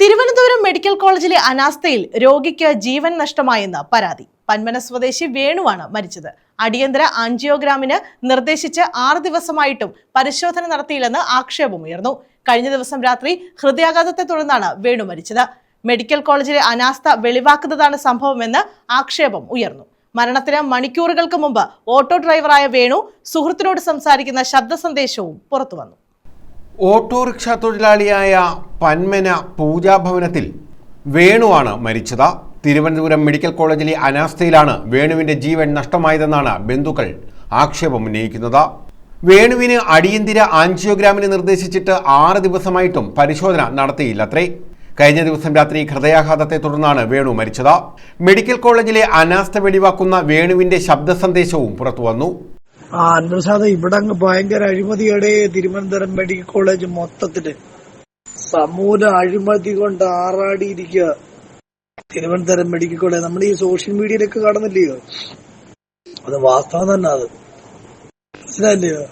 Thiruvananthapuram medical കോളേജിലെ അനാസ്ഥയിൽ രോഗിക്ക് ജീവൻ നഷ്ടമായെന്ന് പരാതി. പന്മന സ്വദേശി വേണുവാണ് മരിച്ചത്. അടിയന്തര ആൻജിയോഗ്രാമിന് നിർദ്ദേശിച്ച് 6 ദിവസമായിട്ടും പരിശോധന നടത്തിയില്ലെന്ന് ആക്ഷേപമുയർന്നു. കഴിഞ്ഞ ദിവസം രാത്രി ഹൃദയാഘാതത്തെ തുടർന്നാണ് വേണു മരിച്ചത്. മെഡിക്കൽ കോളേജിലെ അനാസ്ഥ വെളിവാക്കുന്നതാണ് സംഭവമെന്ന് ആക്ഷേപം ഉയർന്നു. മരണത്തിന് മണിക്കൂറുകൾക്ക് മുമ്പ് ഓട്ടോ ഡ്രൈവറായ വേണു സുഹൃത്തിനോട് സംസാരിക്കുന്ന ശബ്ദ സന്ദേശവും പുറത്തുവന്നു. ഓട്ടോറിക്ഷ തൊഴിലാളിയായ പന്മന പൂജാഭവനത്തിൽ വേണുവാണ് മരിച്ചത്. തിരുവനന്തപുരം മെഡിക്കൽ കോളേജിലെ അനാസ്ഥയിലാണ് വേണുവിന്റെ ജീവൻ നഷ്ടമായതെന്നാണ് ബന്ധുക്കൾ ആക്ഷേപം ഉന്നയിക്കുന്നത്. വേണുവിന് അടിയന്തര ആൻജിയോഗ്രാമിന് നിർദ്ദേശിച്ചിട്ട് 6 ദിവസമായിട്ടും പരിശോധന നടത്തിയില്ലത്രേ. കഴിഞ്ഞ ദിവസം രാത്രി ഹൃദയാഘാതത്തെ തുടർന്നാണ് വേണു മരിച്ചത്. മെഡിക്കൽ കോളേജിലെ അനാസ്ഥ വെളിവാക്കുന്ന വേണുവിന്റെ ശബ്ദ സന്ദേശവും പുറത്തുവന്നു. അൻവർ ഇവിടെ അങ്ങ് ഭയങ്കര അഴിമതിയുടെ തിരുവനന്തപുരം മെഡിക്കൽ കോളേജ് മൊത്തത്തില് സമൂല അഴിമതി കൊണ്ട് ആറാടിയിരിക്കുക. തിരുവനന്തപുരം മെഡിക്കൽ കോളേജ് നമ്മുടെ ഈ സോഷ്യൽ മീഡിയയിലൊക്കെ കാണുന്നില്ലയോ, അത് വാസ്തവം തന്നെ. അത് മനസ്സിലായില്ലയോ?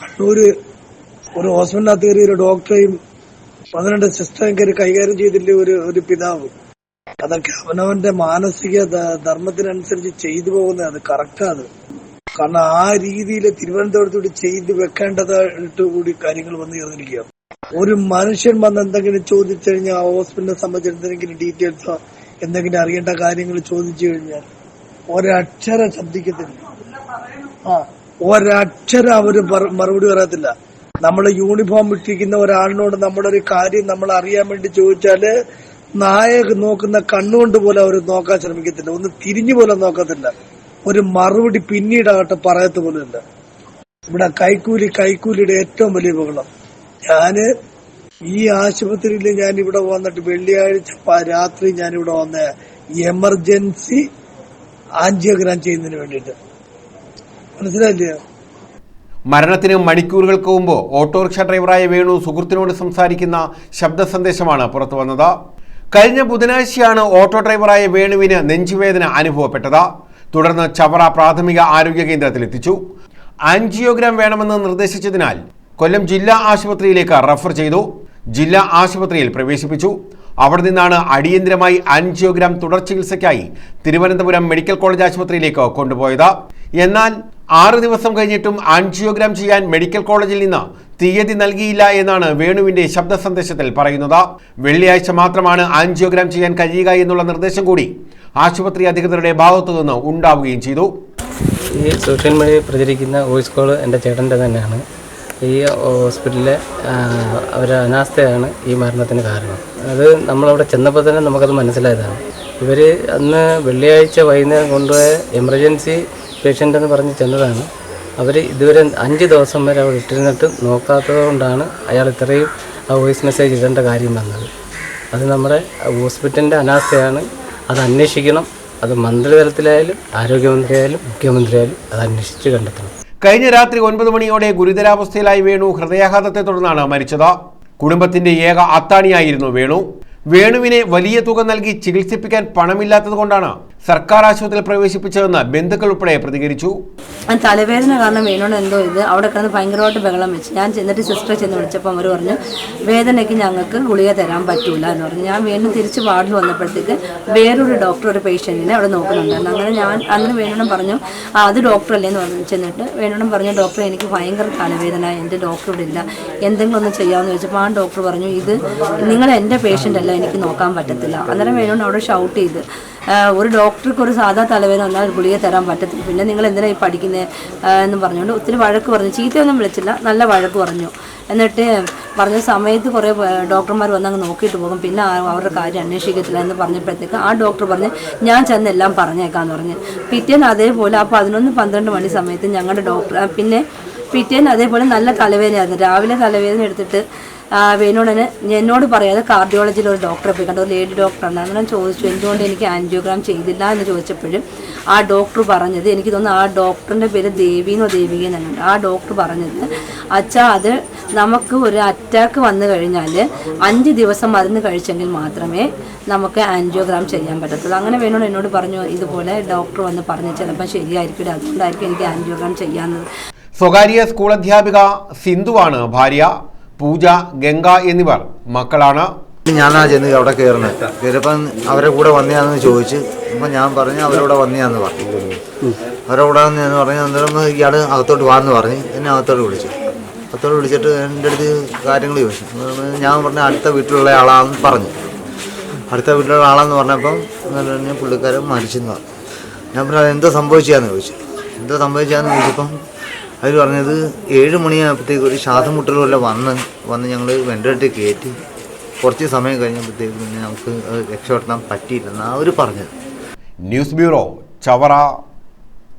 കണ്ണൂര് ഒരു ഹോസ്പിറ്റലിനകത്ത് കയറി ഒരു ഡോക്ടറെയും 12 സിസ്റ്ററേയും കയറി കൈകാര്യം ചെയ്തില്ലേ ഒരു പിതാവ്. അതൊക്കെ അവനവന്റെ മാനസിക ധർമ്മത്തിനനുസരിച്ച് ചെയ്തു പോകുന്നത്. അത് കറക്റ്റാണ്. കാരണം ആ രീതിയിൽ തിരുവനന്തപുരത്തോട് ചെയ്ത് വെക്കേണ്ടതായിട്ട് കൂടി കാര്യങ്ങൾ വന്നു ചേർന്നിരിക്കുക. ഒരു മനുഷ്യൻ വന്ന് എന്തെങ്കിലും ചോദിച്ചു കഴിഞ്ഞാൽ ആ ഹോസ്പിറ്റലിനെ സംബന്ധിച്ച് എന്തെങ്കിലും ഡീറ്റെയിൽസോ എന്തെങ്കിലും അറിയേണ്ട കാര്യങ്ങൾ ചോദിച്ചു കഴിഞ്ഞാൽ ഒരക്ഷരം ശബ്ദിക്കത്തില്ല. ഒരക്ഷരം അവര് മറുപടി പറയത്തില്ല. നമ്മൾ യൂണിഫോം ഇട്ടിരിക്കുന്ന ഒരാളിനോട് നമ്മളൊരു കാര്യം നമ്മൾ അറിയാൻ വേണ്ടി ചോദിച്ചാല് നായ നോക്കുന്ന കണ്ണുകൊണ്ട് പോലെ അവർ നോക്കാൻ ശ്രമിക്കത്തില്ല. ഒന്ന് തിരിഞ്ഞു പോലെ നോക്കത്തില്ല. ഒരു മറുപടി പിന്നീടാകട്ടെ പറയത്ത് പോലുമില്ല. ഇവിടെ കൈക്കൂലിയുടെ ഏറ്റവും വലിയ ബഹളം. ഞാന് ഈ ആശുപത്രിയിൽ ഞാൻ ഇവിടെ വന്നിട്ട് വെള്ളിയാഴ്ച രാത്രി ഞാനിവിടെ വന്ന എമർജൻസി ആൻജിയോഗ്രാം ചെയ്യുന്നതിന് വേണ്ടിയിട്ട്. മനസ്സിലായില്ലയോ? മരണത്തിന് മണിക്കൂറുകൾക്ക് മുമ്പ് ഓട്ടോറിക്ഷ ഡ്രൈവറായ വേണു സുഹൃത്തിനോട് സംസാരിക്കുന്ന ശബ്ദ സന്ദേശമാണ് പുറത്തു വന്നത്. കഴിഞ്ഞ ബുധനാഴ്ചയാണ് ഓട്ടോ ഡ്രൈവറായ വേണുവിന് നെഞ്ചുവേദന അനുഭവപ്പെട്ടത്. തുടർന്ന് ചവറ പ്രാഥമിക ആരോഗ്യ കേന്ദ്രത്തിലെത്തിച്ചു. ആൻജിയോഗ്രാം വേണമെന്ന് നിർദ്ദേശിച്ചതിനാൽ കൊല്ലം ജില്ലാ ആശുപത്രിയിലേക്ക് റഫർ ചെയ്തു. ജില്ലാ ആശുപത്രിയിൽ പ്രവേശിപ്പിച്ചു. അവിടെ നിന്നാണ് അടിയന്തരമായി ആൻജിയോഗ്രാം തുടർ ചികിത്സയ്ക്കായി തിരുവനന്തപുരം മെഡിക്കൽ കോളേജ് ആശുപത്രിയിലേക്ക് കൊണ്ടുപോയത്. എന്നാൽ 6 ദിവസം കഴിഞ്ഞിട്ടും ആൻജിയോഗ്രാം ചെയ്യാൻ മെഡിക്കൽ കോളേജിൽ നിന്ന് തീയതി നൽകിയില്ല എന്നാണ് വേണുവിന്റെ ശബ്ദ സന്ദേശത്തിൽ പറയുന്നത്. വെള്ളിയാഴ്ച മാത്രമാണ് ആൻജിയോഗ്രാം ചെയ്യാൻ കഴിയുക എന്നുള്ള നിർദ്ദേശം കൂടി ആശുപത്രി അധികൃതരുടെ ഭാഗത്തു നിന്ന് ഉണ്ടാവുകയും ചെയ്തു. ഈ സോഷ്യൽ മീഡിയയിൽ പ്രചരിക്കുന്ന വോയിസ് കോൾ എൻ്റെ ചേട്ടൻ്റെ തന്നെയാണ്. ഈ ഹോസ്പിറ്റലിലെ അവരുടെ അനാസ്ഥയാണ് ഈ മരണത്തിന് കാരണം. അത് നമ്മളവിടെ ചെന്നപ്പോൾ തന്നെ നമുക്കത് മനസ്സിലായതാണ്. ഇവർ അന്ന് വെള്ളിയാഴ്ച വൈകുന്നേരം കൊണ്ടുപോയ എമർജൻസി പേഷ്യൻ്റ് എന്ന് പറഞ്ഞ് ചെന്നതാണ്. അവർ ഇതുവരെ 5 ദിവസം വരെ അവിടെ ഇട്ടിരുന്നിട്ട് നോക്കാത്തത് കൊണ്ടാണ് അയാൾ ഇത്രയും ആ വോയിസ് മെസ്സേജ് ഇടേണ്ട കാര്യം വന്നത്. അത് നമ്മുടെ ഹോസ്പിറ്റലിൻ്റെ അനാസ്ഥയാണ്. അത് അന്വേഷിക്കണം. അത് മന്ത്രിതലത്തിലായാലും ആരോഗ്യമന്ത്രിയായാലും മുഖ്യമന്ത്രിയായാലും അത് അന്വേഷിച്ച് കണ്ടെത്തണം. കഴിഞ്ഞ രാത്രി 9 മണിയോടെ ഗുരുതരാവസ്ഥയിലായി വേണു ഹൃദയാഘാതത്തെ തുടർന്നാണ് മരിച്ചത്. കുടുംബത്തിന്റെ ഏക അത്താണിയായിരുന്നു വേണു. വേണുവിനെ വലിയ തുക നൽകി ചികിത്സിപ്പിക്കാൻ പണമില്ലാത്തത് കൊണ്ടാണ് സർക്കാർ ആശുപത്രിയിൽ പ്രവേശിപ്പിച്ചതെന്ന് ബന്ധുക്കൾ ഉൾപ്പെടെ പ്രതികരിച്ചു. തലവേദന കാരണം വേണോട് എന്തോ അവിടെ കിടന്ന് ഭയങ്കരമായിട്ട് ബഹളം വെച്ച് ഞാൻ ചെന്നിട്ട് സിസ്റ്ററെ ചെന്ന് വിളിച്ചപ്പോൾ അവർ പറഞ്ഞു വേദനയ്ക്ക് ഞങ്ങൾക്ക് ഗുളിക തരാൻ പറ്റൂല എന്ന് പറഞ്ഞു. ഞാൻ വീണ്ടും തിരിച്ച് വാർഡിൽ വന്നപ്പോഴത്തേക്ക് വേറൊരു ഡോക്ടർ ഒരു പേഷ്യൻറ്റിനെ അവിടെ നോക്കുന്നുണ്ടായിരുന്നു. അങ്ങനെ ഞാൻ അന്ന് വേണോടും പറഞ്ഞു അത് ഡോക്ടറല്ലേ എന്ന് പറഞ്ഞു. ചെന്നിട്ട് വേണോടും പറഞ്ഞു ഡോക്ടർ എനിക്ക് ഭയങ്കര തലവേദന, എൻ്റെ ഡോക്ടർ ഇവിടെ ഇല്ല, എന്തെങ്കിലും ഒന്ന് ചെയ്യാമെന്ന് ചോദിച്ചപ്പോൾ ആ ഡോക്ടർ പറഞ്ഞു ഇത് നിങ്ങൾ എൻ്റെ പേഷ്യൻ്റ് അല്ല, എനിക്ക് നോക്കാൻ പറ്റത്തില്ല. അന്നേരം വേണോട് അവിടെ ഷൗട്ട് ചെയ്ത് ഒരു ഡോക്ടർക്ക് ഒരു സാധാ തലവേദന വന്നാൽ ഗുളിക തരാൻ പറ്റത്തില്ല, പിന്നെ നിങ്ങൾ എന്തിനാണ് ഈ പഠിക്കുന്നത് എന്ന് പറഞ്ഞുകൊണ്ട് ഒത്തിരി വഴക്ക് പറഞ്ഞു. ചീത്തയൊന്നും വിളിച്ചില്ല, നല്ല വഴക്ക് പറഞ്ഞു. എന്നിട്ട് പറഞ്ഞ സമയത്ത് കുറേ ഡോക്ടർമാർ വന്നങ്ങ് നോക്കിയിട്ട് പോകും, പിന്നെ അവരുടെ കാര്യം അന്വേഷിക്കത്തില്ല എന്ന് പറഞ്ഞപ്പോഴത്തേക്ക് ആ ഡോക്ടർ പറഞ്ഞ് ഞാൻ ചെന്നെല്ലാം പറഞ്ഞേക്കാന്ന് പറഞ്ഞ്. പിറ്റേന്ന് അതേപോലെ ആ 11-12 മണി സമയത്ത് ഞങ്ങളുടെ ഡോക്ടർ പിന്നെ പിറ്റേന്ന് അതേപോലെ നല്ല തലവേദനയായിരുന്നു. രാവിലെ തലവേദന എടുത്തിട്ട് വേണോടന് എന്നോട് പറയാതെ കാർഡിയോളജിയിൽ ഒരു ഡോക്ടറെ പോയി കണ്ടു, ഒരു ലേഡി ഡോക്ടറാണ്. അങ്ങനെ ചോദിച്ചു എന്തുകൊണ്ട് എനിക്ക് ആൻജിയോഗ്രാം ചെയ്തില്ല എന്ന് ചോദിച്ചപ്പോഴും ആ ഡോക്ടർ പറഞ്ഞത്, എനിക്ക് തോന്നുന്നു ആ ഡോക്ടറിൻ്റെ പേര് ദേവിന്നോ ദേവികയെന്നാണ്. ആ ഡോക്ടർ പറഞ്ഞത് അച്ഛാ അത് നമുക്ക് ഒരു അറ്റാക്ക് വന്നു കഴിഞ്ഞാൽ 5 ദിവസം മരുന്ന് കഴിച്ചെങ്കിൽ മാത്രമേ നമുക്ക് ആൻജിയോഗ്രാം ചെയ്യാൻ പറ്റത്തുള്ളൂ. അങ്ങനെ വേണോട് എന്നോട് പറഞ്ഞു ഇതുപോലെ ഡോക്ടർ വന്ന് പറഞ്ഞു ചിലപ്പോൾ ശരിയായിരിക്കില്ല, അതുകൊണ്ടായിരിക്കും എനിക്ക് ആൻജിയോഗ്രാം ചെയ്യാമെന്നത്. സ്വകാര്യ സ്കൂൾ അധ്യാപിക സിന്ധുവാണ് ഭാര്യ. പൂജ, ഗംഗ എന്നിവർ മക്കളാണ്. ഞാനാ ചെന്ന് അവിടെ കയറിയപ്പം അവരെ കൂടെ വന്നയാന്ന് ചോദിച്ചു. അപ്പം ഞാൻ പറഞ്ഞു അവരവിടെ വന്നയാന്ന് പറഞ്ഞു. അവരവിടെ വന്നതെന്ന് പറഞ്ഞ് അന്നേരം ഇയാൾ അകത്തോട്ട് വാന്ന് പറഞ്ഞ് എന്നെ അകത്തോട്ട് വിളിച്ചു. അകത്തോട്ട് വിളിച്ചിട്ട് എൻ്റെ അടുത്ത് കാര്യങ്ങൾ ചോദിച്ചു. ഞാൻ പറഞ്ഞു അടുത്ത വീട്ടിലുള്ള ആളാണെന്ന് പറഞ്ഞു. അടുത്ത വീട്ടിലുള്ള ആളാന്ന് പറഞ്ഞപ്പം പറഞ്ഞ് പുള്ളിക്കാരൻ മരിച്ചെന്ന് പറഞ്ഞു. ഞാൻ പറഞ്ഞു അതെന്തോ സംഭവിച്ചാന്ന് ചോദിച്ചു. എന്തോ സംഭവിച്ചാന്ന് ചോദിച്ചപ്പം അവർ പറഞ്ഞത് 7 മണിയായപ്പോഴത്തേക്ക് ഒരു ശ്വാസം മുട്ടലുമല്ല വന്ന് ഞങ്ങൾ വെന്റിലേറ്ററിൽ കയറ്റി. കുറച്ച് സമയം കഴിഞ്ഞപ്പോഴത്തേക്ക് പിന്നെ നമുക്ക് രക്ഷപ്പെടുത്താൻ പറ്റിയില്ലെന്നാണ് അവർ പറഞ്ഞത്. News bureau, Chavara.